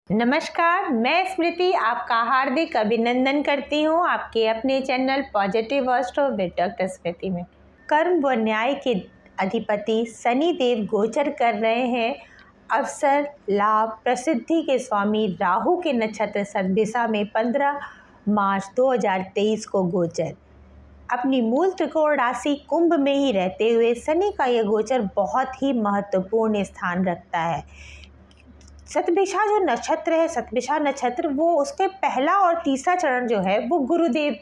नमस्कार, मैं स्मृति आपका हार्दिक अभिनंदन करती हूँ आपके अपने channel positive astro with doctor Smriti में। कर्म व न्याय के अधिपति शनि देव गोचर कर रहे हैं। अवसर, लाभ, प्रसिद्धि के स्वामी राहु के नक्षत्र सद्दिशा में 15 मार्च 2023 को गोचर। अपनी मूल त्रिकोण राशि कुंभ में ही रहते हुए शनि का यह गोचर बहुत ही महत्वपूर्ण स्थान रखता है। शतभिषा जो नक्षत्र है, शतभिषा नक्षत्र, वो उसके पहला और तीसरा चरण जो है वो गुरुदेव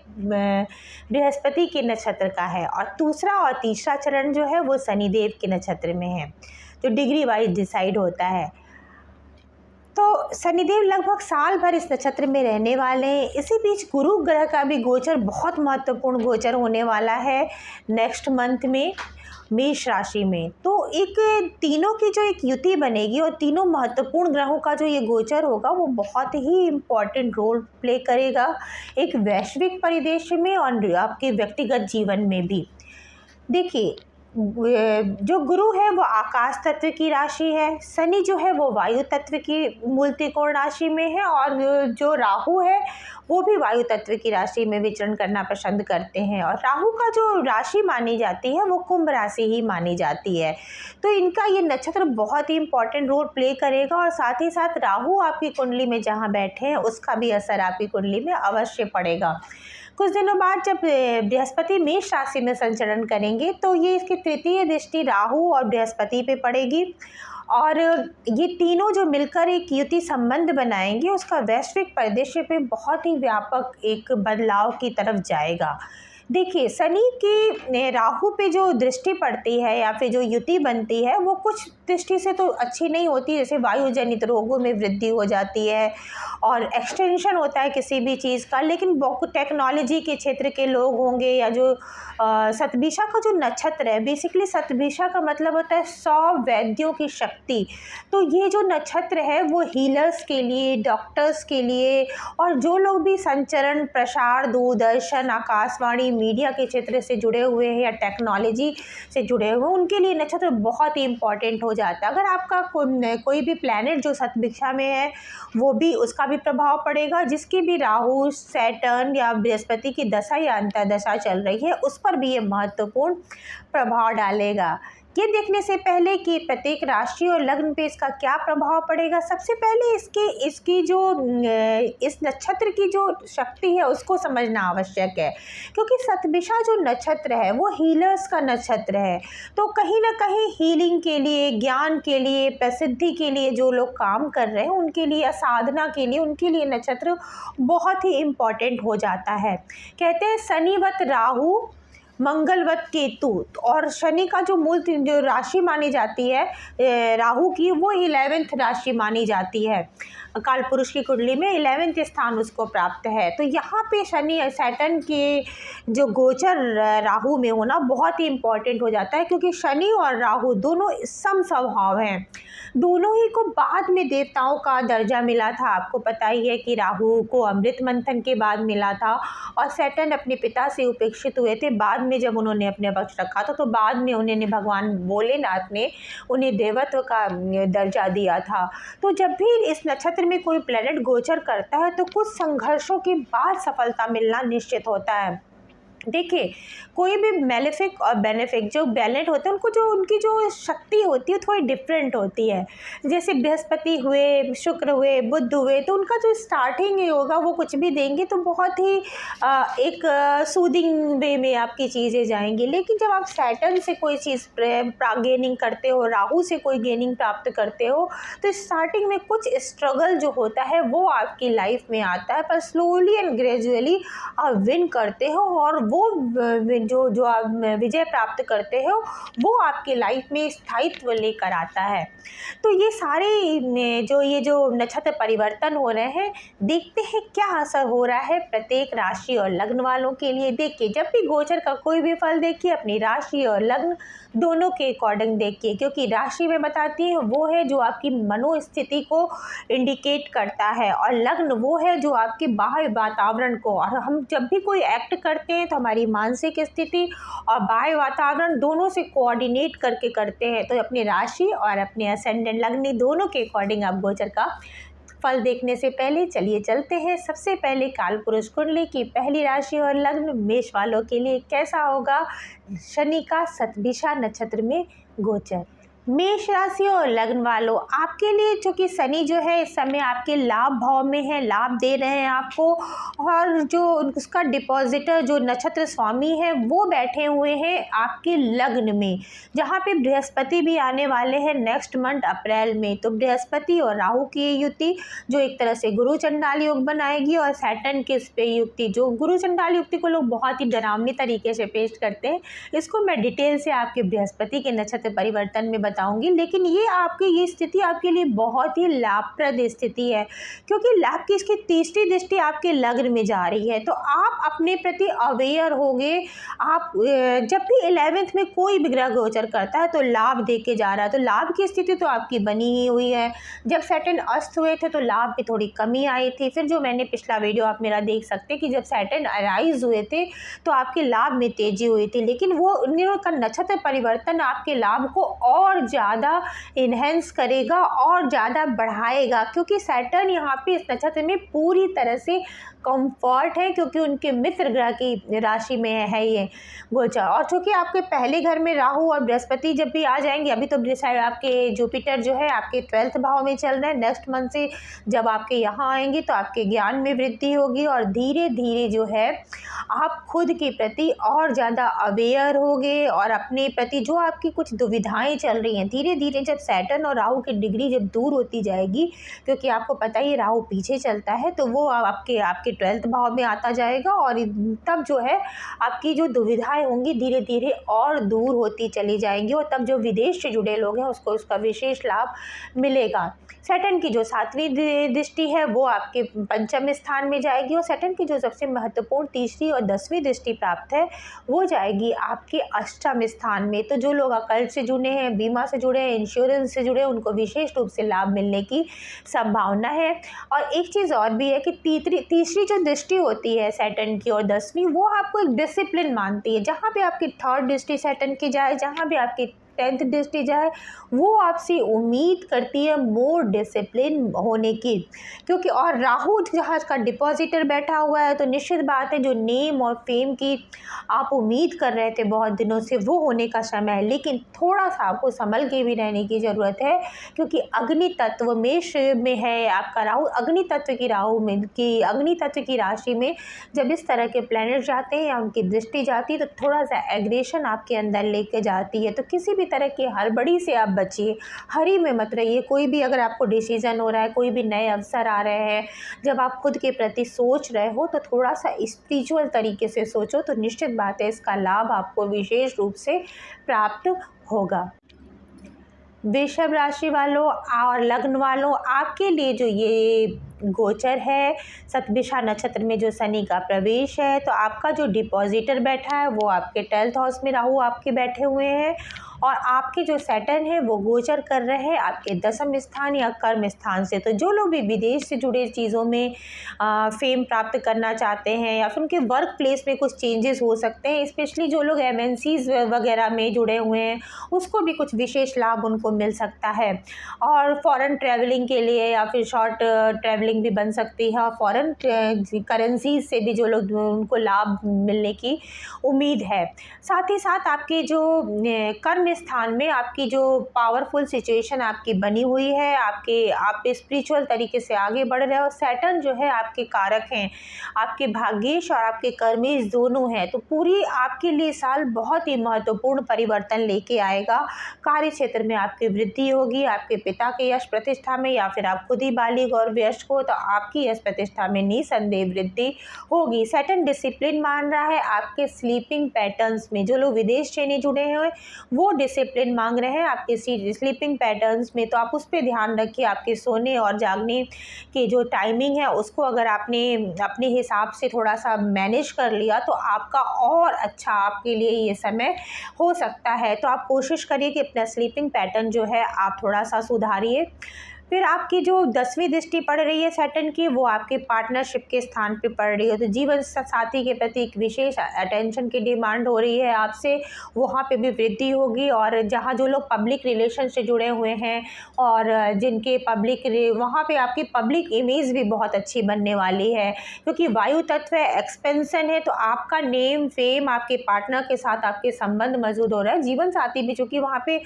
बृहस्पति के नक्षत्र का है और दूसरा और तीसरा चरण जो है वो शनिदेव के नक्षत्र में है, जो डिग्री वाइज डिसाइड होता है। तो शनिदेव लगभग साल भर इस नक्षत्र में रहने वाले हैं। इसी बीच गुरु ग्रह का भी गोचर बहुत महत्वपूर्ण गोचर होने वाला है नेक्स्ट मंथ में मेष राशि में। तो एक तीनों की जो एक युति बनेगी और तीनों महत्वपूर्ण ग्रहों का जो ये गोचर होगा वो बहुत ही इम्पॉर्टेंट रोल प्ले करेगा एक वैश्विक परिदृश्य में और आपके व्यक्तिगत जीवन में भी। देखिए, जो गुरु है वो आकाश तत्व की राशि है, शनि जो है वो वायु तत्व की मूल त्रिकोण राशि में है और जो राहु है वो भी वायु तत्व की राशि में विचरण करना पसंद करते हैं और राहु का जो राशि मानी जाती है वो कुंभ राशि ही मानी जाती है। तो इनका ये नक्षत्र बहुत ही इंपॉर्टेंट रोल प्ले करेगा और साथ ही साथ राहु आपकी कुंडली में जहाँ बैठे हैं उसका भी असर आपकी कुंडली में अवश्य पड़ेगा। कुछ दिनों बाद जब बृहस्पति मेष राशि में संचरण करेंगे तो ये इसकी तृतीय दृष्टि राहु और बृहस्पति पे पड़ेगी और ये तीनों जो मिलकर एक युति संबंध बनाएंगे उसका वैश्विक परिदृश्य पे बहुत ही व्यापक एक बदलाव की तरफ जाएगा। देखिए, शनि की राहु पे जो दृष्टि पड़ती है या फिर जो युति बनती है वो कुछ दृष्टि से तो अच्छी नहीं होती, जैसे वायु जनित रोगों में वृद्धि हो जाती है और एक्सटेंशन होता है किसी भी चीज़ का। लेकिन टेक्नोलॉजी के क्षेत्र के लोग होंगे या जो शतभिषा का जो नक्षत्र है, बेसिकली शतभिषा का मतलब होता है 100 वैद्यों की शक्ति। तो ये जो नक्षत्र है वो हीलर्स के लिए, डॉक्टर्स के लिए और जो लोग भी संचरण, प्रसार, दूरदर्शन, आकाशवाणी, मीडिया के क्षेत्र से जुड़े हुए हैं या टेक्नोलॉजी से जुड़े हुए हैं उनके लिए नक्षत्र बहुत ही इंपॉर्टेंट हो जाता है। अगर आपका कोई भी प्लैनेट जो शतभिषा में है वो भी, उसका भी प्रभाव पड़ेगा, जिसकी भी राहु, सैटर्न या बृहस्पति की दशा या अंतर्दशा चल रही है उस पर भी ये महत्वपूर्ण प्रभाव डालेगा। ये देखने से पहले कि प्रत्येक राशि और लग्न पे इसका क्या प्रभाव पड़ेगा, सबसे पहले इसकी जो इस नक्षत्र की जो शक्ति है उसको समझना आवश्यक है, क्योंकि शतभिषा जो नक्षत्र है वो हीलर्स का नक्षत्र है। तो कहीं ना कहीं हीलिंग के लिए, ज्ञान के लिए, प्रसिद्धि के लिए जो लोग काम कर रहे हैं उनके लिए, साधना के लिए, उनके लिए नक्षत्र बहुत ही इम्पॉर्टेंट हो जाता है। कहते हैं शनिवत राहु, मंगलवत केतु, और शनि का जो मूल जो राशि मानी जाती है राहु की वो 11th राशि मानी जाती है। काल पुरुष की कुंडली में 11th स्थान उसको प्राप्त है। तो यहाँ पे शनि सैटर्न के जो गोचर राहु में होना बहुत ही इम्पॉर्टेंट हो जाता है, क्योंकि शनि और राहु दोनों सम स्वभाव हैं। दोनों ही को बाद में देवताओं का दर्जा मिला था। आपको पता ही है कि राहु को अमृत मंथन के बाद मिला था और सैटर्न अपने पिता से उपेक्षित हुए थे। बाद में जब उन्होंने अपने पक्ष रखा था तो बाद में उन्हें भगवान भोलेनाथ ने उन्हें देवत्व का दर्जा दिया था। तो जब भी इस नक्षत्र में कोई प्लैनेट गोचर करता है तो कुछ संघर्षों के बाद सफलता मिलना निश्चित होता है। देखिए, कोई भी मेलेफिक और बेनेफिक जो प्लैनेट होते हैं उनकी जो शक्ति होती है थोड़ी डिफरेंट होती है। जैसे बृहस्पति हुए, शुक्र हुए, बुध हुए, तो उनका जो स्टार्टिंग होगा वो कुछ भी देंगे तो बहुत ही एक सूदिंग वे में आपकी चीज़ें जाएंगी। लेकिन जब आप सैटर्न से कोई चीज़ गेनिंग करते हो, राहु से कोई गेनिंग प्राप्त करते हो, तो स्टार्टिंग में कुछ स्ट्रगल जो होता है वो आपकी लाइफ में आता है, पर स्लोली एंड ग्रेजुअली आप विन करते हो और वो जो आप विजय प्राप्त करते हो वो आपकी लाइफ में स्थायित्व लेकर आता है। तो ये सारे जो नक्षत्र परिवर्तन हो रहे हैं, देखते हैं क्या असर हो रहा है प्रत्येक राशि और लग्न वालों के लिए। देखिए, जब भी गोचर का कोई भी फल देखिए अपनी राशि और लग्न दोनों के अकॉर्डिंग देखिए, क्योंकि राशि में बताती है वो है जो आपकी मनोस्थिति को इंडिकेट करता है और लग्न वो है जो आपके बाह्य वातावरण को, और हम जब भी कोई एक्ट करते हैं तो हमारी मानसिक स्थिति और बाह्य वातावरण दोनों से कोऑर्डिनेट करके करते हैं। तो अपनी राशि और अपने असेंडेंट लग्न दोनों के अकॉर्डिंग आप गोचर का फल देखने से पहले चलिए चलते हैं सबसे पहले कालपुरुष कुंडली की पहली राशि और लग्न मेष वालों के लिए कैसा होगा शनि का शतभिषा नक्षत्र में गोचर। मेष राशि और लग्न वालों आपके लिए चूँकि शनि जो है इस समय आपके लाभ भाव में है, लाभ दे रहे हैं आपको, और जो उसका डिपॉजिटर जो नक्षत्र स्वामी है वो बैठे हुए हैं आपके लग्न में, जहाँ पे बृहस्पति भी आने वाले हैं नेक्स्ट मंथ अप्रैल में। तो बृहस्पति और राहु की युति जो एक तरह से गुरु चंडाल योग बनाएगी, और सैटर्न की इस पे युक्ति, जो गुरु चंडाल युक्ति को लोग बहुत ही डरावनी तरीके से पेश करते हैं, इसको मैं डिटेल से आपके बृहस्पति के नक्षत्र परिवर्तन में बताऊंगी। लेकिन ये स्थिति आपके लिए बहुत ही लाभप्रद स्थिति है, क्योंकि लाभ की इसकी तीसरी दृष्टि आपके लग्न में जा रही है। तो आप अपने प्रति अवेयर होगे। आप जब भी 11th में कोई भी ग्रह गोचर करता है तो लाभ दे के जा रहा है, तो लाभ की स्थिति तो आपकी बनी ही हुई है। जब सैटर्न अस्त हुए थे तो लाभ में थोड़ी कमी आई थी। फिर जो मैंने पिछला वीडियो आप मेरा देख सकते हैं कि जब सैटर्न अराइज हुए थे तो आपके लाभ में तेजी हुई थी, लेकिन वो उनका नक्षत्र परिवर्तन आपके लाभ को और ज़्यादा इन्हेंस करेगा और ज़्यादा बढ़ाएगा, क्योंकि सैटर्न यहाँ पे इस नक्षत्र में पूरी तरह से कंफर्ट है, क्योंकि उनके मित्र ग्रह की राशि में है ये गोचर। और चूँकि आपके पहले घर में राहु और बृहस्पति जब भी आ जाएंगे, अभी तो आपके जुपिटर जो है आपके 12th भाव में चल रहे हैं, नेक्स्ट मंथ से जब आपके यहाँ आएंगे तो आपके ज्ञान में वृद्धि होगी, और धीरे धीरे जो है आप खुद के प्रति और ज़्यादा अवेयर होगे, और अपने प्रति जो आपकी कुछ दुविधाएं चल रही हैं, धीरे धीरे जब सैटर्न और राहु की डिग्री जब दूर होती जाएगी, क्योंकि आपको पता ही राहु पीछे चलता है, तो वो आपके 12th भाव में आता जाएगा, और तब जो है आपकी जो दुविधाएं होंगी धीरे धीरे और दूर होती चली जाएंगी, और तब जो विदेश से जुड़े लोग हैं उसको उसका विशेष लाभ मिलेगा। सैटर्न की जो 7वीं दृष्टि है वो आपके पंचम स्थान में जाएगी, और सैटर्न की जो सबसे महत्वपूर्ण तीसरी और 10वीं दृष्टि प्राप्त है वो जाएगी आपके अष्टम स्थान में। तो जो लोग अकल्ट से जुड़े हैं, बीमा से जुड़े हैं, इंश्योरेंस से जुड़े हैं, उनको विशेष रूप से लाभ मिलने की संभावना है। और एक चीज़ और भी है कि तीसरी जो दृष्टि होती है सैटर्न की और 10वीं, वो आपको एक डिसिप्लिन मानती है। जहाँ पे आपकी 3rd दृष्टि सैटर्न की जाए, जहाँ भी आपकी 10th दृष्टि जाए, वो आपसे उम्मीद करती है मोर डिसिप्लिन होने की, क्योंकि और राहु जहाँ का डिपॉजिटर बैठा हुआ है, तो निश्चित बात है जो नेम और फेम की आप उम्मीद कर रहे थे बहुत दिनों से, वो होने का समय है। लेकिन थोड़ा सा आपको संभल के भी रहने की ज़रूरत है, क्योंकि अग्नि तत्व मेष में है आपका राहु, अग्नि तत्व की राशि में जब इस तरह के प्लैनेट जाते हैं या उनकी दृष्टि जाती है, तो थोड़ा सा एग्रेशन आपके अंदर लेके जाती है। तो किसी भी तरह की हड़बड़ी से आप बचिए, हरी में मत रहिए। कोई भी अगर आपको डिसीजन हो रहा है, कोई भी नए अवसर आ रहे हैं, जब आप खुद के प्रति सोच रहे हो तो थोड़ा सा स्पिरिचुअल तरीके से सोचो, तो निश्चित बात है इसका लाभ आपको विशेष रूप से प्राप्त होगा। वृषभ राशि वालों और लग्न वालों आपके लिए जो ये गोचर है, शतभिषा नक्षत्र में जो शनि का प्रवेश है, तो आपका जो डिपॉजिटर बैठा है वो आपके 12th हाउस में राहु आपके बैठे हुए हैं, और आपके जो सैटर्न है वो गोचर कर रहे हैं आपके 10th स्थान या कर्म स्थान से। तो जो लोग भी विदेश से जुड़े चीज़ों में फेम प्राप्त करना चाहते हैं, या फिर उनके वर्क प्लेस में कुछ चेंजेस हो सकते हैं, स्पेशली जो लोग MNCs वगैरह में जुड़े हुए हैं उसको भी कुछ विशेष लाभ उनको मिल सकता है। और फॉरेन ट्रैवलिंग के लिए या फिर शॉर्ट ट्रैवलिंग भी बन सकती है, और फॉरेन करेंसीज से भी जो लोग उनको लाभ मिलने की उम्मीद है। साथ ही साथ आपके जो कर्म स्थान में आपकी जो पावरफुल सिचुएशन आपकी बनी हुई है, आप स्पिरिचुअल तरीके से आगे बढ़ रहे हो। सैटर्न जो है आपके कारक हैं, आपके भाग्येश और आपके कर्मेश दोनों हैं, तो पूरी आपके लिए साल बहुत ही महत्वपूर्ण परिवर्तन लेके आएगा। कार्य क्षेत्र में आपकी वृद्धि होगी, आपके पिता के यश प्रतिष्ठा में, या फिर आप खुद ही बालिग और वयस्क हो तो आपकी यश प्रतिष्ठा में निसंदेह वृद्धि होगी। सैटर्न डिसिप्लिन मान रहा है आपके स्लीपिंग पैटर्न्स में। जो लोग विदेश से नहीं जुड़े हैं वो डिसिप्लिन मांग रहे हैं आपके स्लीपिंग पैटर्न्स में, तो आप उस पर ध्यान रखिए। आपके सोने और जागने की जो टाइमिंग है उसको अगर आपने अपने हिसाब से थोड़ा सा मैनेज कर लिया तो आपका और अच्छा आपके लिए ये समय हो सकता है। तो आप कोशिश करिए कि अपना स्लीपिंग पैटर्न जो है आप थोड़ा सा सुधारिए। फिर आपकी जो 10वीं दृष्टि पड़ रही है सैटर्न की, वो आपके पार्टनरशिप के स्थान पे पड़ रही है। तो जीवन साथी के प्रति एक विशेष अटेंशन की डिमांड हो रही है आपसे, वहाँ पे भी वृद्धि होगी। और जहाँ जो लोग पब्लिक रिलेशन से जुड़े हुए हैं और जिनके वहाँ पे आपकी पब्लिक इमेज भी बहुत अच्छी बनने वाली है, क्योंकि वायु तत्व है, एक्सपेंशन है, तो आपका नेम फेम आपके पार्टनर के साथ आपके संबंध मौजूद हो रहा है। जीवन साथी भी, चूँकि वहाँ पे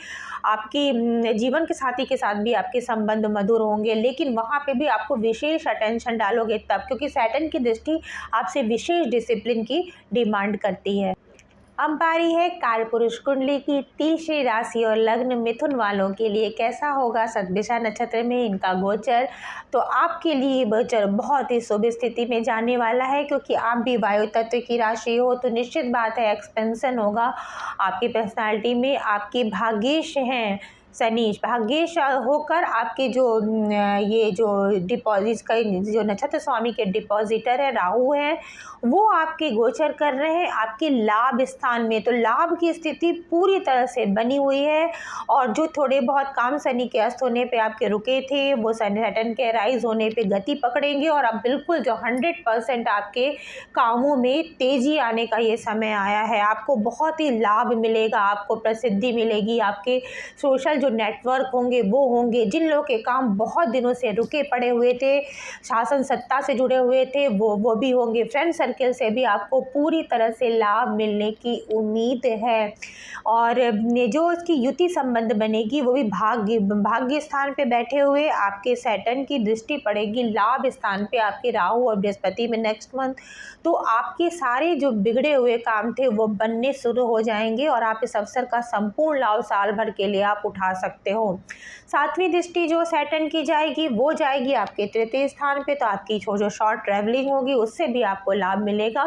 आपकी जीवन के साथी के साथ भी आपके संबंध मधुर होंगे, लेकिन वहाँ पे भी आपको विशेष अटेंशन डालोगे तब, क्योंकि सैटर्न की दृष्टि आपसे विशेष डिसिप्लिन की डिमांड करती है। अब बारी है कालपुरुष कुंडली की। तीसरी राशि और लग्न मिथुन वालों के लिए कैसा होगा सतभिषा नक्षत्र में इनका गोचर। तो आपके लिए गोचर बहुत ही शुभ स्थिति में जाने वाला है, क्योंकि आप भी वायु तत्व की राशि हो, तो निश्चित बात है एक्सपेंशन होगा आपकी पर्सनालिटी में। आपके भाग्येश हैं शनीश, भाग्येश होकर आपके ये जो डिपॉजिट का जो नक्षत्र स्वामी के डिपॉजिटर है राहु हैं, वो आपके गोचर कर रहे हैं आपके लाभ स्थान में। तो लाभ की स्थिति पूरी तरह से बनी हुई है, और जो थोड़े बहुत काम शनि के अस्त होने पे आपके रुके थे, वो सैटर्न के राइज होने पे गति पकड़ेंगे, और अब बिल्कुल जो 100% आपके कामों में तेजी आने का ये समय आया है। आपको बहुत ही लाभ मिलेगा, आपको प्रसिद्धि मिलेगी, आपके सोशल जो नेटवर्क होंगे वो होंगे। जिन लोगों के काम बहुत दिनों से रुके पड़े हुए थे, शासन सत्ता से जुड़े हुए थे, वो भी होंगे। फ्रेंड सर्कल से भी आपको पूरी तरह से लाभ मिलने की उम्मीद है, और जो इसकी युति संबंध बनेगी वो भी भाग्य स्थान पे बैठे हुए आपके सैटर्न की दृष्टि पड़ेगी लाभ स्थान पे आपके राहु और बृहस्पति में नेक्स्ट मंथ। तो आपके सारे जो बिगड़े हुए काम थे वो बनने शुरू हो जाएंगे, और आप इस अवसर का संपूर्ण लाभ साल भर के लिए आप उठा सकते हो। 7वीं दृष्टि जो सैटर्न की जाएगी वो जाएगी आपके तृतीय स्थान पे, तो आपकी जो शॉर्ट ट्रैवलिंग होगी उससे भी आपको लाभ मिलेगा,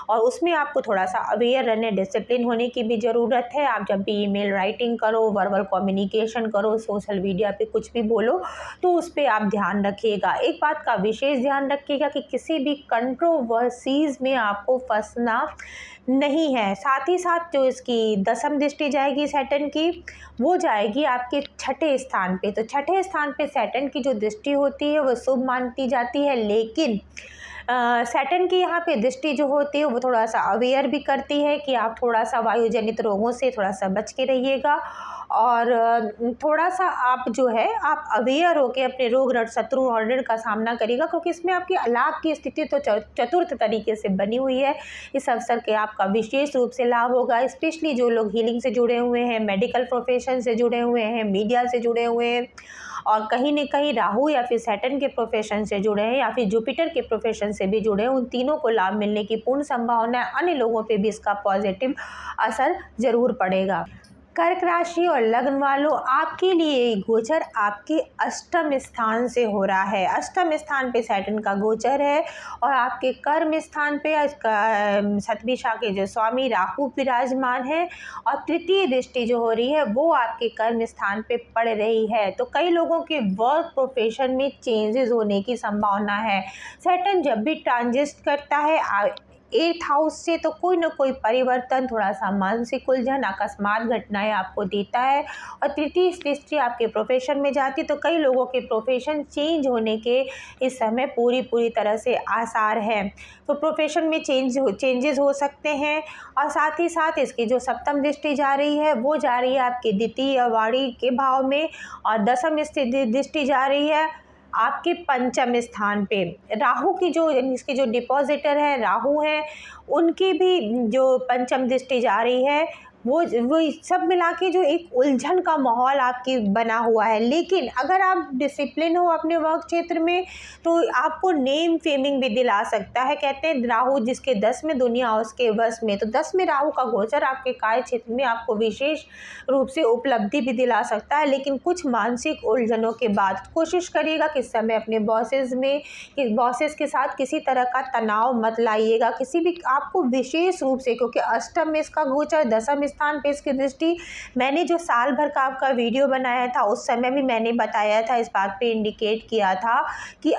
और उसमें आपको थोड़ा सा अवेयर रहने, डिसिप्लिन होने की भी ज़रूरत है। आप जब भी ईमेल राइटिंग करो, वर्बल कम्युनिकेशन करो, सोशल मीडिया पे कुछ भी बोलो, तो उस पर आप ध्यान रखिएगा। एक बात का विशेष ध्यान रखिएगा कि किसी भी कंट्रोवर्सीज में आपको फंसना नहीं है। साथ ही साथ जो इसकी 10वीं दृष्टि जाएगी सैटर्न की, वो जाएगी आपके छठे स्थान पे। तो छठे स्थान पे सैटर्न की जो दृष्टि होती है वो शुभ मानती जाती है, लेकिन सैटर्न की यहाँ पे दृष्टि जो होती है वो थोड़ा सा अवेयर भी करती है कि आप थोड़ा सा वायुजनित रोगों से थोड़ा सा बच के रहिएगा, और थोड़ा सा आप जो है आप अवेयर होकर अपने रोग ऋण शत्रु और ऋण का सामना करिएगा, क्योंकि इसमें आपकी लाभ की स्थिति तो चतुर्थ तरीके से बनी हुई है। इस अवसर के आपका विशेष रूप से लाभ होगा, स्पेशली जो लोग हीलिंग से जुड़े हुए हैं, मेडिकल प्रोफेशन से जुड़े हुए हैं, मीडिया से जुड़े हुए हैं, और कहीं न कहीं राहु या फिर सैटर्न के प्रोफेशन से जुड़े हैं या फिर जुपिटर के प्रोफेशन से भी जुड़े हैं। उन तीनों को लाभ मिलने की पूर्ण संभावना है। अन्य लोगों पे भी इसका पॉजिटिव असर जरूर पड़ेगा। कर्क राशि और लग्न वालों, आपके लिए गोचर आपके अष्टम स्थान से हो रहा है। अष्टम स्थान पे सैटर्न का गोचर है, और आपके कर्म स्थान पे इसका सतभिषा के जो स्वामी राहु विराजमान है, और तृतीय दृष्टि जो हो रही है वो आपके कर्म स्थान पे पड़ रही है। तो कई लोगों के वर्क प्रोफेशन में चेंजेस होने की संभावना है। सैटर्न जब भी ट्रांजिट करता है 8th हाउस से, तो कोई ना कोई परिवर्तन, थोड़ा सा मानसिक उलझन, अकस्मात घटनाएं आपको देता है। और तृतीय दृष्टि आपके प्रोफेशन में जाती, तो कई लोगों के प्रोफेशन चेंज होने के इस समय पूरी तरह से आसार हैं। तो प्रोफेशन में चेंजेस हो सकते हैं। और साथ ही साथ इसकी जो 7वीं दृष्टि जा रही है वो जा रही है आपके द्वितीय वाणी के भाव में, और 10वीं दृष्टि जा रही है आपके पंचम स्थान पे। राहु की जो इसके जो डिपॉजिटर है राहु हैं, उनकी भी जो पंचम दृष्टि जा रही है, वो सब मिला के जो एक उलझन का माहौल आपकी बना हुआ है। लेकिन अगर आप डिसिप्लिन हो अपने वर्क क्षेत्र में, तो आपको नेम फेमिंग भी दिला सकता है। कहते हैं राहु जिसके 10 में दुनिया उसके वश में, तो 10 में राहु का गोचर आपके कार्य क्षेत्र में आपको विशेष रूप से उपलब्धि भी दिला सकता है। लेकिन कुछ मानसिक उलझनों के बाद कोशिश करिएगा कि इस समय अपने बॉसेस के साथ किसी तरह का तनाव मत लाइएगा, किसी भी आपको विशेष रूप से, क्योंकि अष्टम में इसका गोचर, 10वीं स्थान पे इसकी दृष्टि, मैंने जो साल भर का आपका वीडियो बनाया था उस समय भी मैंने बताया था, इस बात पे इंडिकेट किया था कि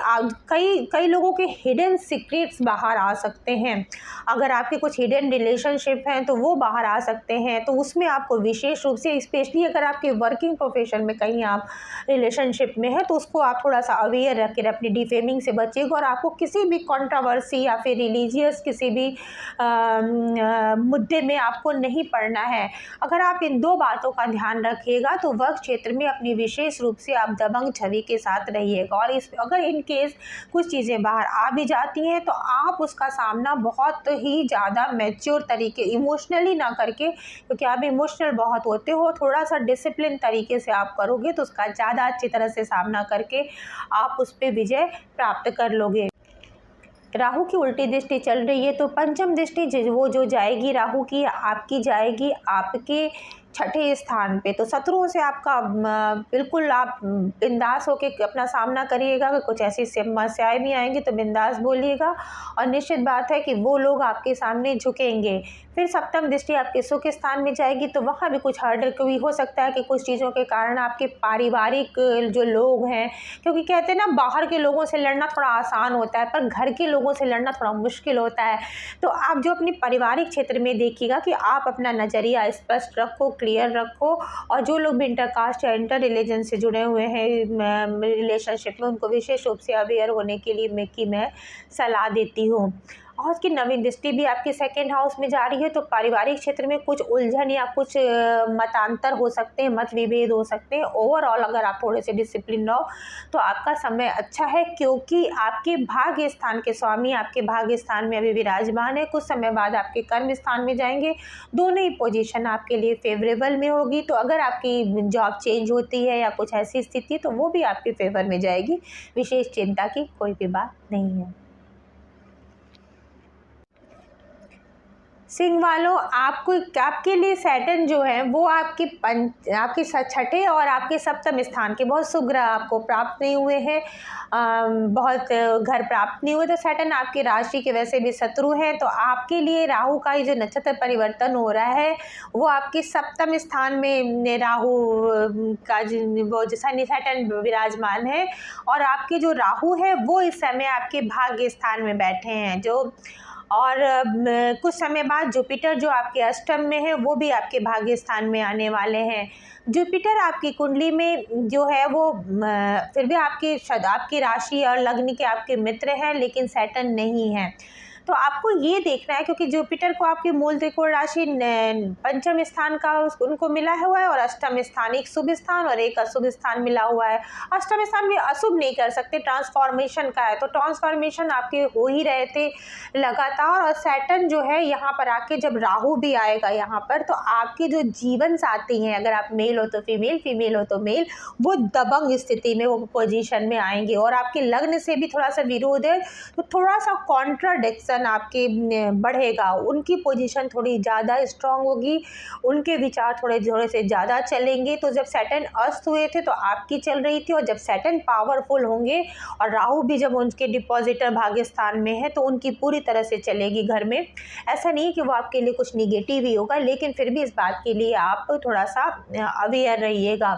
कई लोगों के हिडन सीक्रेट्स बाहर आ सकते हैं। अगर आपके कुछ हिडन रिलेशनशिप हैं तो वो बाहर आ सकते हैं, तो उसमें आपको विशेष रूप से, स्पेशली अगर आपके वर्किंग प्रोफेशन में कहीं आप रिलेशनशिप में है, तो उसको आप थोड़ा सा अवेयर रखें, अपनी डिफेमिंग से बचिएगा। और आपको किसी भी कंट्रोवर्सी या फिर रिलीजियस किसी भी मुद्दे में आपको नहीं पड़ना है। अगर आप इन दो बातों का ध्यान रखिएगा तो वर्क क्षेत्र में अपनी विशेष रूप से आप दबंग छवि के साथ रहिएगा। और अगर इन केस कुछ चीज़ें बाहर आ भी जाती हैं तो आप उसका सामना बहुत ही ज़्यादा मैच्योर तरीके, इमोशनली ना करके, क्योंकि आप इमोशनल बहुत होते हो, थोड़ा सा डिसिप्लिन तरीके से आप करोगे तो उसका ज़्यादा अच्छी तरह से सामना करके आप उस पर विजय प्राप्त कर लोगे। राहु की उल्टी दृष्टि चल रही है, तो पंचम दृष्टि वो जो जाएगी राहु की, आपकी जाएगी आपके छठे स्थान पे। तो शत्रुओं से आपका बिल्कुल आप बिंदास होकर अपना सामना करिएगा। अगर कुछ ऐसी समस्याएं भी आएंगी तो बिंदास बोलिएगा, और निश्चित बात है कि वो लोग आपके सामने झुकेंगे। फिर सप्तम दृष्टि आपके सुख स्थान में जाएगी, तो वहाँ भी कुछ हर्डल भी हो सकता है कि कुछ चीज़ों के कारण आपके पारिवारिक जो लोग हैं, क्योंकि कहते हैं ना बाहर के लोगों से लड़ना थोड़ा आसान होता है पर घर के लोगों से लड़ना थोड़ा मुश्किल होता है। तो आप जो अपने पारिवारिक क्षेत्र में देखिएगा कि आप अपना नज़रिया स्पष्ट रखो, क्लियर रखो, और जो लोग भी इंटरकास्ट या इंटर रिलीजन से जुड़े हुए हैं रिलेशनशिप में, उनको विशेष रूप से अवेयर होने के लिए मैं सलाह देती हूँ। और उसकी नवीं दृष्टि भी आपके सेकंड हाउस में जा रही है, तो पारिवारिक क्षेत्र में कुछ उलझन या कुछ मतांतर हो सकते हैं, मत विभेद हो सकते हैं। ओवरऑल अगर आप थोड़े से डिसिप्लिन रहो तो आपका समय अच्छा है, क्योंकि आपके भाग्य स्थान के स्वामी आपके भाग्य स्थान में अभी विराजमान है। कुछ समय बाद आपके कर्म स्थान में जाएंगे, दोनों ही पोजीशन आपके लिए फेवरेबल में होगी। तो अगर आपकी जॉब चेंज होती है या कुछ ऐसी स्थिति, तो वो भी आपके फेवर में जाएगी। विशेष चिंता की कोई भी बात नहीं है। सिंह वालों, आपके लिए सैटर्न जो है वो आपके छठे और आपके सप्तम स्थान के बहुत शुभ ग्रह आपको प्राप्त नहीं हुए हैं, बहुत घर प्राप्त नहीं हुए। तो सैटर्न आपकी राशि के वैसे भी शत्रु है, तो आपके लिए राहु का ये जो नक्षत्र परिवर्तन हो रहा है वो आपके सप्तम स्थान में राहु का वो जो शनि सैटर्न विराजमान है, और आपके जो राहु है वो इस समय आपके भाग्य स्थान में बैठे हैं। और कुछ समय बाद जुपिटर जो आपके अष्टम में है वो भी आपके भाग्य स्थान में आने वाले हैं। जुपिटर आपकी कुंडली में जो है वो फिर भी आपकी राशि और लग्न के आपके मित्र हैं, लेकिन सैटर्न नहीं है। तो आपको ये देखना है, क्योंकि जुपिटर को आपकी मूल त्रिकोण राशि पंचम स्थान का उनको मिला हुआ है, और अष्टम स्थान एक शुभ स्थान और एक अशुभ स्थान मिला हुआ है। अष्टम स्थान भी अशुभ नहीं कर सकते, ट्रांसफॉर्मेशन का है, तो ट्रांसफॉर्मेशन आपके हो ही रहे थे लगातार। और सैटर्न जो है यहाँ पर आके जब राहु भी आएगा यहाँ पर, तो आपके जो जीवन साथी हैं, अगर आप मेल हो तो फीमेल, फीमेल हो तो मेल, वो दबंग स्थिति में वो पोजीशन में आएंगे। और आपके लग्न से भी थोड़ा सा विरोध है, तो थोड़ा सा कॉन्ट्राडिक्शन आपके बढ़ेगा। उनकी पोजीशन थोड़ी ज़्यादा स्ट्रांग होगी, उनके विचार थोड़े से ज़्यादा चलेंगे। तो जब सैटर्न अस्त हुए थे तो आपकी चल रही थी, और जब सैटर्न पावरफुल होंगे और राहु भी जब उनके डिपॉजिटर भाग्य स्थान में है, तो उनकी पूरी तरह से चलेगी घर में। ऐसा नहीं कि वो आपके लिए कुछ निगेटिव ही होगा, लेकिन फिर भी इस बात के लिए आप थोड़ा सा अवेयर रहिएगा।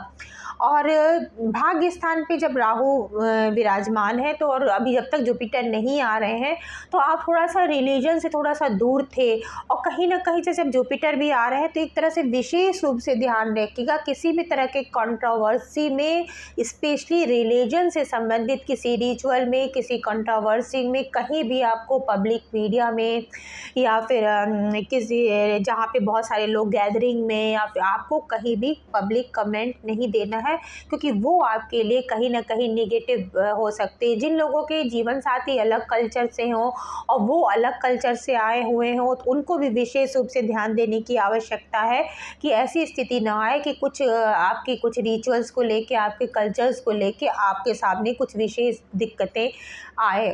और भाग्य स्थान पे जब राहु विराजमान है, तो और अभी जब तक जुपिटर नहीं आ रहे हैं, तो आप थोड़ा सा रिलीजन से थोड़ा सा दूर थे। और कहीं ना कहीं से जब जुपिटर भी आ रहे हैं, तो एक तरह से विशेष रूप से ध्यान रखिएगा किसी भी तरह के कंट्रोवर्सी में, स्पेशली रिलीजन से संबंधित किसी रिचुअल में, किसी कंट्रोवर्सी में, कहीं भी आपको पब्लिक मीडिया में या फिर किसी जहाँ पे बहुत सारे लोग गैदरिंग में, या फिर आपको कहीं भी पब्लिक कमेंट नहीं देना है, क्योंकि वो आपके लिए कहीं ना कहीं नेगेटिव हो सकते हैं। जिन लोगों के जीवन साथी अलग कल्चर से हों और वो अलग कल्चर से आए हुए हों, तो उनको भी विशेष रूप से ध्यान देने की आवश्यकता है कि ऐसी स्थिति ना आए कि आपकी कुछ रिचुअल्स को लेके, आपके कल्चर्स को लेके आपके सामने कुछ विशेष दिक्कतें आए।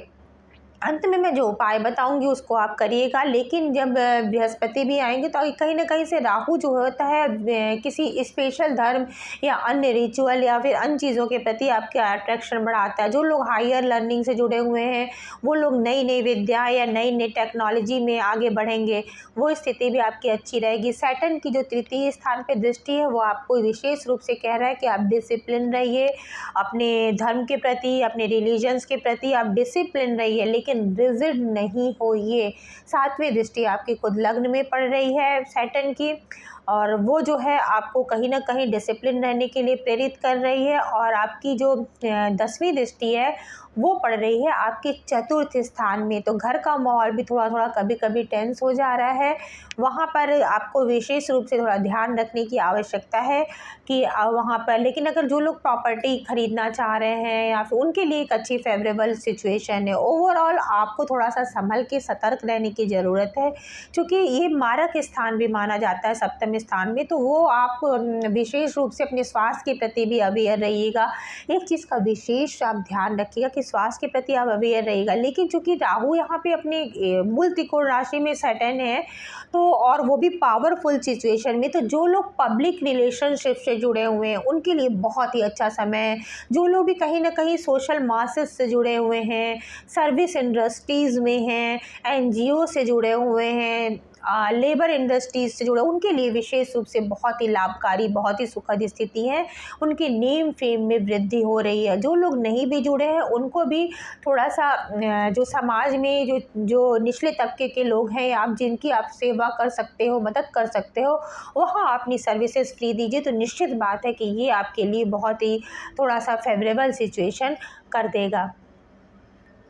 अंत में मैं जो उपाय बताऊंगी उसको आप करिएगा। लेकिन जब बृहस्पति भी आएंगे तो कहीं ना कहीं से राहु जो होता है किसी स्पेशल धर्म या अन्य रिचुअल या फिर अन्य चीज़ों के प्रति आपके अट्रैक्शन बढ़ाता है। जो लोग हायर लर्निंग से जुड़े हुए हैं वो लोग नई नई विद्या या नई नई टेक्नोलॉजी में आगे बढ़ेंगे, वो स्थिति भी आपकी अच्छी रहेगी। सैटर्न की जो तृतीय स्थान पे दृष्टि है वो आपको विशेष रूप से कह रहा है कि आप डिसिप्लिन रहिए, अपने धर्म के प्रति, अपने रिलीजन्स के प्रति आप डिसिप्लिन रहिए, लेकिन रिजिड नहीं होइए। सातवीं दृष्टि आपकी खुद लग्न में पड़ रही है सैटर्न की, और वो जो है आपको कहीं ना कहीं डिसिप्लिन रहने के लिए प्रेरित कर रही है। और आपकी जो 10वीं दृष्टि है वो पड़ रही है आपके चतुर्थ स्थान में। तो घर का माहौल भी थोड़ा थोड़ा कभी कभी टेंस हो जा रहा है, वहाँ पर आपको विशेष रूप से थोड़ा ध्यान रखने की आवश्यकता है कि वहाँ पर। लेकिन अगर जो लोग प्रॉपर्टी खरीदना चाह रहे हैं या फिर उनके लिए एक अच्छी फेवरेबल सिचुएशन है। ओवरऑल आपको थोड़ा सा संभल के सतर्क रहने की ज़रूरत है, क्योंकि ये मारक स्थान भी माना जाता है सप्तम स्थान में। तो वो आप विशेष रूप से अपने स्वास्थ्य के प्रति भी अवेयर रहिएगा। एक चीज़ का विशेष आप ध्यान रखिएगा कि स्वास्थ्य के प्रति आप अवेयर रहिएगा। लेकिन चूंकि राहु यहाँ पे अपने मूल त्रिकोण राशि में सैटर्न है, तो और वो भी पावरफुल सिचुएशन में, तो जो लोग पब्लिक रिलेशनशिप से जुड़े हुए हैं उनके लिए बहुत ही अच्छा समय है। जो लोग भी कहीं ना कहीं सोशल मासेस से जुड़े हुए हैं, सर्विस इंडस्ट्रीज़ में हैं, एनजीओ से जुड़े हुए हैं, लेबर इंडस्ट्रीज से जुड़े, उनके लिए विशेष रूप से बहुत ही लाभकारी, बहुत ही सुखद स्थिति है। उनके नेम फेम में वृद्धि हो रही है। जो लोग नहीं भी जुड़े हैं उनको भी थोड़ा सा जो समाज में जो निचले तबके के लोग हैं, आप जिनकी आप सेवा कर सकते हो, मदद कर सकते हो, वहाँ अपनी सर्विसेज फ्री दीजिए। तो निश्चित बात है कि ये आपके लिए बहुत ही थोड़ा सा फेवरेबल सिचुएशन कर देगा।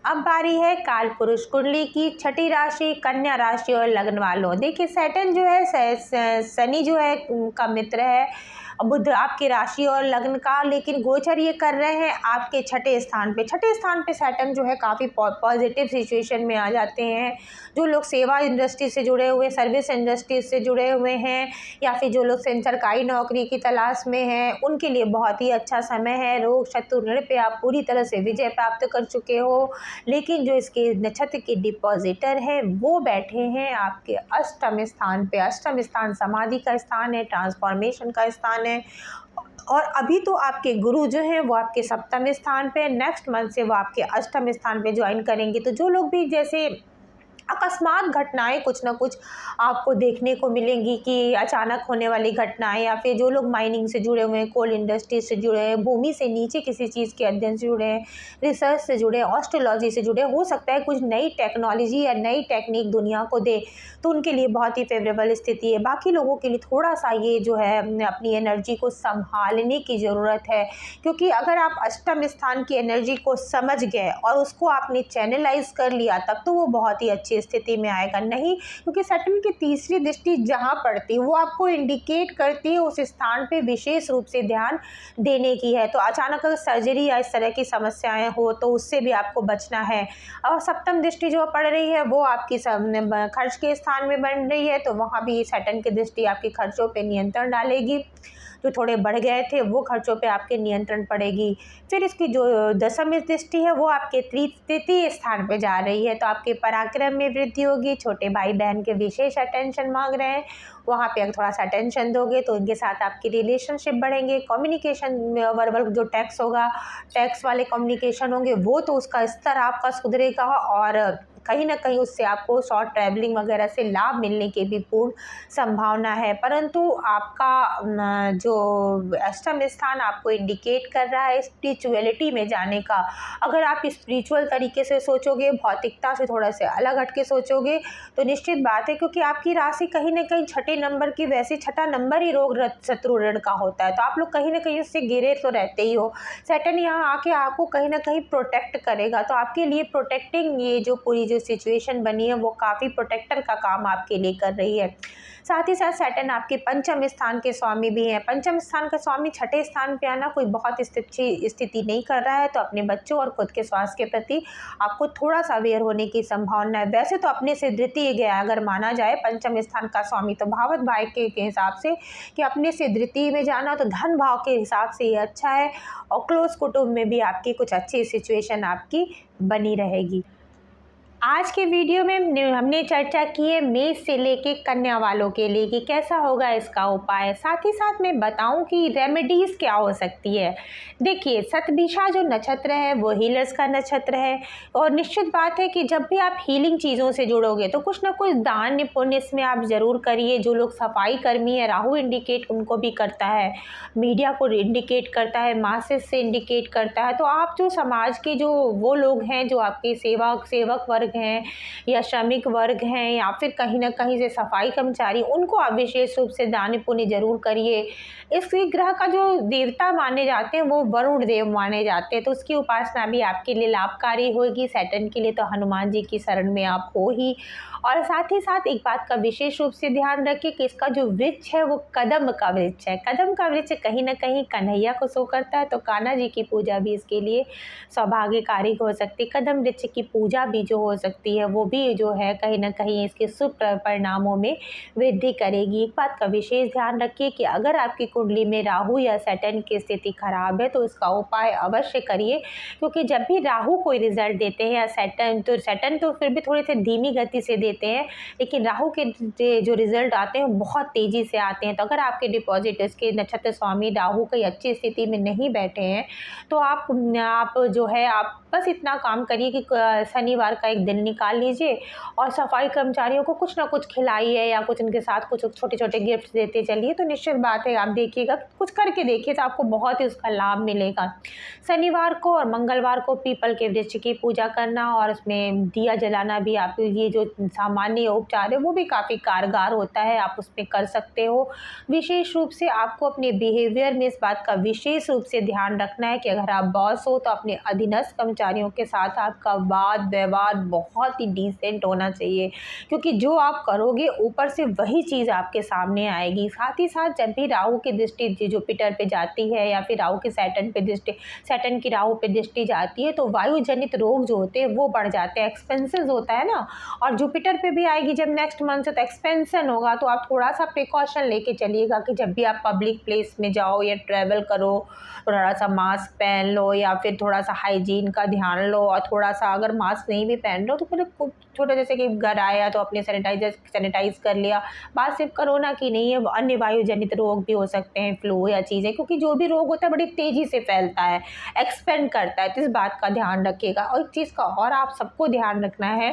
अब बारी है काल पुरुष कुंडली की छठी राशि कन्या राशि और लग्न वालों। देखिए सैटर्न जो है शनि जो है का मित्र है, बुध आपकी राशि और लग्न का, लेकिन गोचर ये कर रहे हैं आपके छठे स्थान पे। छठे स्थान पे सैटर्न जो है काफ़ी पॉजिटिव सिचुएशन में आ जाते हैं। जो लोग सेवा इंडस्ट्री से जुड़े हुए, सर्विस इंडस्ट्री से जुड़े हुए हैं, या फिर जो लोग सरकारी नौकरी की तलाश में हैं, उनके लिए बहुत ही अच्छा समय है। रोग शत्रु ऋण पे आप पूरी तरह से विजय प्राप्त कर चुके हो। लेकिन जो इसके नक्षत्र के डिपॉजिटर है वो बैठे हैं आपके अष्टम स्थान पे। अष्टम स्थान समाधि का स्थान है, ट्रांसफॉर्मेशन का स्थान है। और अभी तो आपके गुरु जो हैं वो आपके सप्तम स्थान पे, नेक्स्ट मंथ से वो आपके अष्टम स्थान पे ज्वाइन करेंगे। तो जो लोग भी जैसे अकस्मात घटनाएं कुछ ना कुछ आपको देखने को मिलेंगी कि अचानक होने वाली घटनाएं, या फिर जो लोग माइनिंग से जुड़े हुए हैं, कोल इंडस्ट्री से जुड़े हैं, भूमि से नीचे किसी चीज़ के अध्ययन से जुड़े हैं, रिसर्च से जुड़े, एस्ट्रोलॉजी से जुड़े, हो सकता है कुछ नई टेक्नोलॉजी या नई टेक्निक दुनिया को दे, तो उनके लिए बहुत ही फेवरेबल स्थिति है। बाकी लोगों के लिए थोड़ा सा ये जो है अपनी एनर्जी को संभालने की ज़रूरत है, क्योंकि अगर आप अष्टम स्थान की एनर्जी को समझ गए और उसको आपने चैनलाइज कर लिया तब तो वो बहुत ही अच्छी स्थिति में आएगा। नहीं, क्योंकि सैटर्न की तीसरी दृष्टि जहाँ पड़ती है वो आपको इंडिकेट करती है उस स्थान पे विशेष रूप से ध्यान देने की है। तो अचानक अगर सर्जरी या इस तरह की समस्याएं हो तो उससे भी आपको बचना है। और सप्तम दृष्टि जो पड़ रही है वो आपकी खर्च के स्थान में बन रही है, तो वहाँ भी सैटर्न की दृष्टि आपके खर्चों पे नियंत्रण डालेगी। जो थोड़े बढ़ गए थे वो खर्चों पे आपके नियंत्रण पड़ेगी। फिर इसकी जो दशम दृष्टि है वो आपके तृतीय स्थान पे जा रही है, तो आपके पराक्रम में वृद्धि होगी। छोटे भाई बहन के विशेष अटेंशन मांग रहे हैं, वहाँ पे अगर थोड़ा सा अटेंशन दोगे तो उनके साथ आपकी रिलेशनशिप बढ़ेंगे। कम्युनिकेशन वर्बल जो टैक्स होगा, टैक्स वाले कम्युनिकेशन होंगे, वो तो उसका स्तर आपका सुधरेगा और कहीं ना कहीं उससे आपको शॉर्ट ट्रैवलिंग वगैरह से लाभ मिलने की भी पूर्ण संभावना है। परंतु आपका जो अष्टम स्थान आपको इंडिकेट कर रहा है स्पिरिचुअलिटी में जाने का। अगर आप स्पिरिचुअल तरीके से सोचोगे, भौतिकता से थोड़ा से अलग हट के सोचोगे, तो निश्चित बात है, क्योंकि आपकी राशि कहीं ना कहीं छठे नंबर की, वैसे छठा नंबर ही रोग शत्रु ऋण का होता है, तो आप लोग कहीं ना कहीं उससे घिरे तो रहते ही हो। सैटर्न यहाँ आके आपको कहीं ना कहीं प्रोटेक्ट करेगा, तो आपके लिए प्रोटेक्टिंग ये जो पूरी जो सिचुएशन बनी है वो काफ़ी प्रोटेक्टर का काम आपके लिए कर रही है। साथ ही साथ सैटर्न आपके पंचम स्थान के स्वामी भी हैं। पंचम स्थान का स्वामी छठे स्थान पे आना कोई बहुत अच्छी स्थिति नहीं कर रहा है, तो अपने बच्चों और खुद के स्वास्थ्य के प्रति आपको थोड़ा सा अवेयर होने की संभावना है। वैसे तो अपने से द्वितीय गया अगर माना जाए पंचम स्थान का स्वामी, तो भावत भाव के हिसाब से कि अपने से द्वितीय में जाना, तो धन भाव के हिसाब से ये अच्छा है। और क्लोज कुटुंब में भी आपकी कुछ अच्छी सिचुएशन आपकी बनी रहेगी। आज के वीडियो में हमने चर्चा की है मेष से लेके कन्या वालों के लिए कि कैसा होगा इसका उपाय। साथ ही साथ मैं बताऊं कि रेमेडीज़ क्या हो सकती है। देखिए, शतभिषा जो नक्षत्र है वो हीलर्स का नक्षत्र है और निश्चित बात है कि जब भी आप हीलिंग चीज़ों से जुड़ोगे तो कुछ ना कुछ दान पुण्य इसमें आप ज़रूर करिए। जो लोग सफाई कर्मी है, राहु इंडिकेट उनको भी करता है, मीडिया को इंडिकेट करता है, मासेस से इंडिकेट करता है। तो आप जो समाज के जो वो लोग हैं जो आपके सेवक वर्ग हैं या श्रमिक वर्ग हैं या फिर कहीं ना कहीं से सफाई कर्मचारी, उनको आप विशेष रूप से दान पुण्य जरूर करिए। इस ग्रह का जो देवता माने जाते हैं वो वरुण देव माने जाते हैं, तो उसकी उपासना भी आपके लिए लाभकारी होगी। सैटर्न के लिए तो हनुमान जी की शरण में आप हो ही। और साथ ही साथ एक बात का विशेष रूप से ध्यान रखिए कि इसका जो वृक्ष है वो कदम का वृक्ष है। कदम का वृक्ष कहीं ना कहीं कन्हैया को शो करता है, तो कान्हा जी की पूजा भी इसके लिए सौभाग्यकारी हो सकती है। कदम वृक्ष की पूजा भी जो हो सकती है वो भी जो है कहीं ना कहीं इसके शुभ परिणामों में वृद्धि करेगी। एक बात का विशेष ध्यान रखिए कि अगर आपकी कुंडली में राहु या सैटर्न की स्थिति खराब है तो इसका उपाय अवश्य करिए, क्योंकि जब भी राहु कोई रिजल्ट देते हैं या सैटर्न तो फिर भी थोड़े से धीमी गति से देते हैं, लेकिन राहु के जो रिजल्ट आते हैं बहुत तेजी से आते हैं। तो अगर आपके डिपॉजिट इसके नक्षत्र स्वामी राहु कई अच्छी स्थिति में नहीं बैठे हैं तो आप जो है आप बस इतना काम करिए कि शनिवार का एक दिन निकाल लीजिए और सफाई कर्मचारियों को कुछ ना कुछ खिलाइए या कुछ उनके साथ कुछ छोटे छोटे गिफ्ट देते चलिए। तो निश्चित बात है आप देखिएगा, कुछ करके देखिए तो आपको बहुत ही उसका लाभ मिलेगा। शनिवार को और मंगलवार को पीपल के वृक्ष की पूजा करना और उसमें दिया जलाना भी आप ये जो सामान्य उपचार है वो भी काफ़ी कारगर होता है, आप उसमें कर सकते हो। विशेष रूप से आपको अपने बिहेवियर में इस बात का विशेष रूप से ध्यान रखना है कि अगर आप बॉस हो तो अपने अधीनस्थ कर्मचारियों के साथ आपका वाद व्यवहार बहुत ही डिसेंट होना चाहिए, क्योंकि जो आप करोगे ऊपर से वही चीज़ आपके सामने आएगी। साथ ही साथ जब भी राहु की दृष्टि जुपिटर पे जाती है या फिर राहु के सैटर्न की राहु पे दृष्टि जाती है तो वायु जनित रोग जो होते हैं वो बढ़ जाते हैं, एक्सपेंसेस होता है ना। और जुपिटर पे भी आएगी जब नेक्स्ट मंथ से, तो एक्सपेंशन होगा। तो आप थोड़ा सा प्रिकॉशन लेके चलिएगा कि जब भी आप पब्लिक प्लेस में जाओ या ट्रैवल करो थोड़ा सा मास्क पहन लो या फिर थोड़ा सा हाइजीन का ध्यान लो। और थोड़ा सा अगर मास्क नहीं भी पहन रहे हो तो फिर छोटा जैसे कि घर आया तो अपने सैनिटाइज कर लिया। बात सिर्फ कोरोना की नहीं है, अन्य वायु जनित रोग भी हो सकते हैं, फ्लू या चीज़ें, क्योंकि जो भी रोग होता है बड़ी तेज़ी से फैलता है, एक्सपेंड करता है। तो इस बात का ध्यान रखिएगा। और एक चीज़ का और आप सबको ध्यान रखना है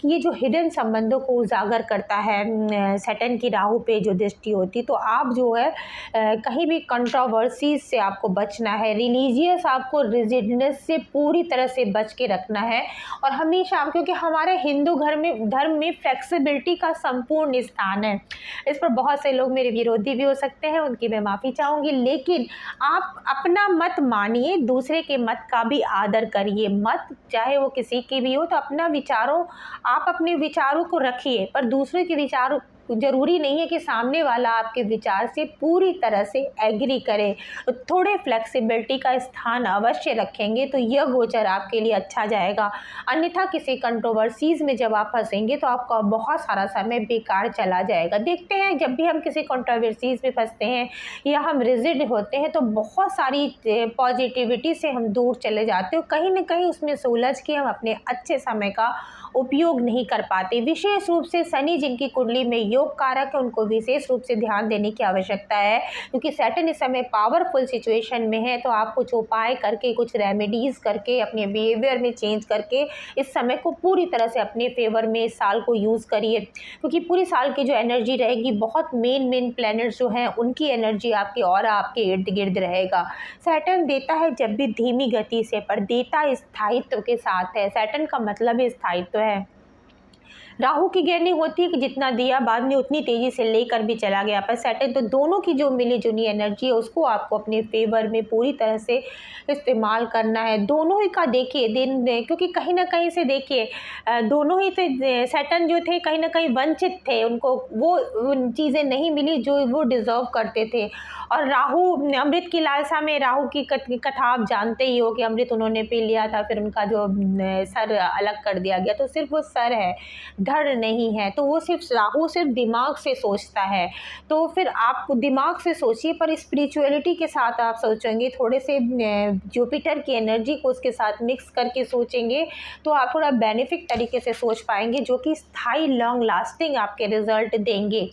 कि ये जो हिडन संबंधों को उजागर करता है, सैटर्न की राहु पे जो दृष्टि होती, तो आप जो है कहीं भी कंट्रोवर्सीज से आपको बचना है। रिलीजियस आपको रिजिडनेस से पूरी तरह से बच के रखना है। और हमेशा, क्योंकि हमारे हिंदू धर्म में फ्लेक्सिबिलिटी का संपूर्ण स्थान है। इस पर बहुत से लोग मेरे विरोधी भी हो सकते हैं, उनकी मैं माफ़ी चाहूँगी, लेकिन आप अपना मत मानिए, दूसरे के मत का भी आदर करिए। मत चाहे वो किसी की भी हो, तो आप अपने विचारों को रखिए, पर दूसरे के विचारों जरूरी नहीं है कि सामने वाला आपके विचार से पूरी तरह से एग्री करे। तो थोड़े फ्लेक्सिबिलिटी का स्थान अवश्य रखेंगे तो यह गोचर आपके लिए अच्छा जाएगा। अन्यथा किसी कंट्रोवर्सीज में जब आप फंसेंगे तो आपका बहुत सारा समय बेकार चला जाएगा। देखते हैं जब भी हम किसी कंट्रोवर्सीज में फंसते हैं या हम रिजिड होते हैं तो बहुत सारी पॉजिटिविटी से हम दूर चले जाते हो, कहीं ना कहीं उसमें से उलझ के हम अपने अच्छे समय का उपयोग नहीं कर पाते। विशेष रूप से शनि जिनकी कुंडली में योग कारक है उनको विशेष रूप से ध्यान देने की आवश्यकता है, क्योंकि सैटर्न इस समय पावरफुल सिचुएशन में है। तो आप कुछ उपाय करके, कुछ रेमेडीज़ करके, अपने बिहेवियर में चेंज करके इस समय को पूरी तरह से अपने फेवर में इस साल को यूज़ करिए, क्योंकि पूरी साल की जो एनर्जी रहेगी बहुत मेन प्लैनेट्स जो हैं उनकी एनर्जी आपके और आपके इर्द गिर्द रहेगा। सैटर्न देता है जब भी धीमी गति से, पर देता स्थायित्व के साथ है। सैटर्न का मतलब ही स्थायित्व है। राहु की गिरनी होती है कि जितना दिया बाद में उतनी तेजी से लेकर भी चला गया, पर सैटर्न तो दोनों की जो मिली जुली एनर्जी है उसको आपको अपने फेवर में पूरी तरह से इस्तेमाल करना है। दोनों ही का देखिए दिन, क्योंकि कहीं ना कहीं से देखिए दोनों ही से सैटर्न जो थे कहीं ना कहीं वंचित थे, उनको वो चीज़ें नहीं मिली जो वो डिज़र्व करते थे। और राहु अमृत की लालसा में, राहु की कथा आप जानते ही हो कि अमृत उन्होंने पी लिया था, फिर उनका जो सर अलग कर दिया गया, तो सिर्फ वो सर है, धड़ नहीं है, तो वो सिर्फ राहु सिर्फ दिमाग से सोचता है। तो फिर आप दिमाग से सोचिए, पर स्पिरिचुअलिटी के साथ आप सोचेंगे, थोड़े से जुपिटर की एनर्जी को उसके साथ मिक्स करके सोचेंगे, तो आप थोड़ा बेनिफिक तरीके से सोच पाएंगे, जो कि स्थायी लॉन्ग लास्टिंग आपके रिजल्ट देंगे।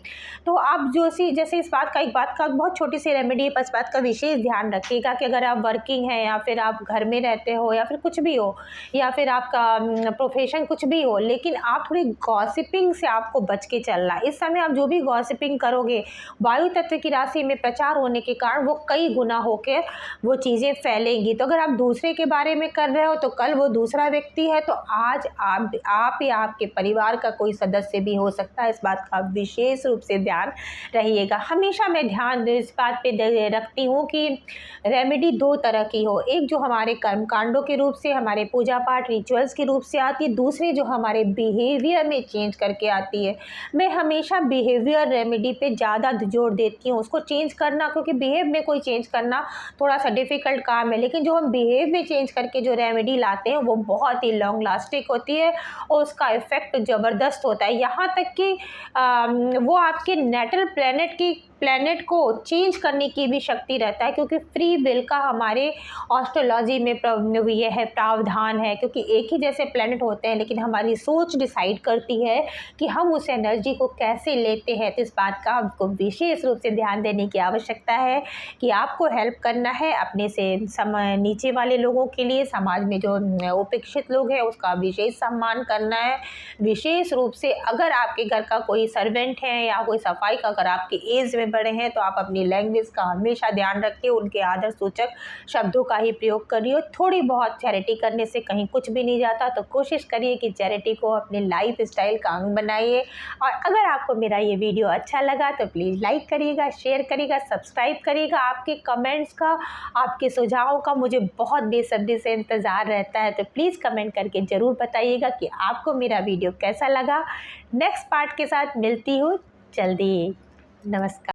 तो आप जैसे इस बात का बहुत छोटी सी रेमेडी है, बस बात का विशेष ध्यान रखिएगा कि अगर आप वर्किंग हैं या फिर आप घर में रहते हो या फिर कुछ भी हो, या फिर आपका प्रोफेशन कुछ भी हो, लेकिन आप थोड़ी गॉसिपिंग से आपको बच के चलना है। इस समय आप जो भी गॉसिपिंग करोगे, वायु तत्व की राशि में प्रचार होने के कारण वो कई गुना होकर वो चीज़ें फैलेंगी। तो अगर आप दूसरे के बारे में कर रहे हो तो कल वो दूसरा व्यक्ति है, तो आज आप या आपके परिवार का कोई सदस्य भी हो सकता है। इस बात का विशेष रूप से ध्यान रहिएगा। हमेशा मैं ध्यान इस बात पे रखती हूँ कि रेमेडी दो तरह की हो, एक जो हमारे कर्मकांडों के रूप से, हमारे पूजा पाठ रिचुअल्स के रूप से आती है, दूसरी जो हमारे बिहेवियर में चेंज करके आती है। मैं हमेशा बिहेवियर रेमेडी पे ज़्यादा जोर देती हूँ, उसको चेंज करना, क्योंकि बिहेव में कोई चेंज करना थोड़ा सा डिफ़िकल्ट काम है, लेकिन जो हम बिहेव में चेंज करके जो रेमेडी लाते हैं वो बहुत ही लॉन्ग लास्टिंग होती है और उसका इफ़ेक्ट ज़बरदस्त होता है। यहाँ तक कि वो आपके नेटल प्लैनेट को चेंज करने की भी शक्ति रहता है, क्योंकि फ्री विल का हमारे एस्ट्रोलॉजी में ये है प्रावधान है, क्योंकि एक ही जैसे प्लैनेट होते हैं, लेकिन हमारी सोच डिसाइड करती है कि हम उस एनर्जी को कैसे लेते हैं। तो इस बात का आपको विशेष रूप से ध्यान देने की आवश्यकता है कि आपको हेल्प करना है अपने से नीचे वाले लोगों के लिए, समाज में जो उपेक्षित लोग हैं उसका विशेष सम्मान करना है। विशेष रूप से अगर आपके घर का कोई सर्वेंट है या कोई सफाई का, अगर आपके एज में बड़े हैं, तो आप अपनी लैंग्वेज का हमेशा ध्यान रखिए, उनके आदर सूचक शब्दों का ही प्रयोग करिए। थोड़ी बहुत चैरिटी करने से कहीं कुछ भी नहीं जाता, तो कोशिश करिए कि चैरिटी को अपने लाइफ स्टाइल का अंग बनाइए। और अगर आपको मेरा ये वीडियो अच्छा लगा तो प्लीज़ लाइक करिएगा, शेयर करिएगा, सब्सक्राइब करिएगा। आपके कमेंट्स का, आपके सुझावों का मुझे बहुत बेसब्री से इंतज़ार रहता है, तो प्लीज़ कमेंट करके ज़रूर बताइएगा कि आपको मेरा वीडियो कैसा लगा। नेक्स्ट पार्ट के साथ मिलती हूँ जल्दी। नमस्कार।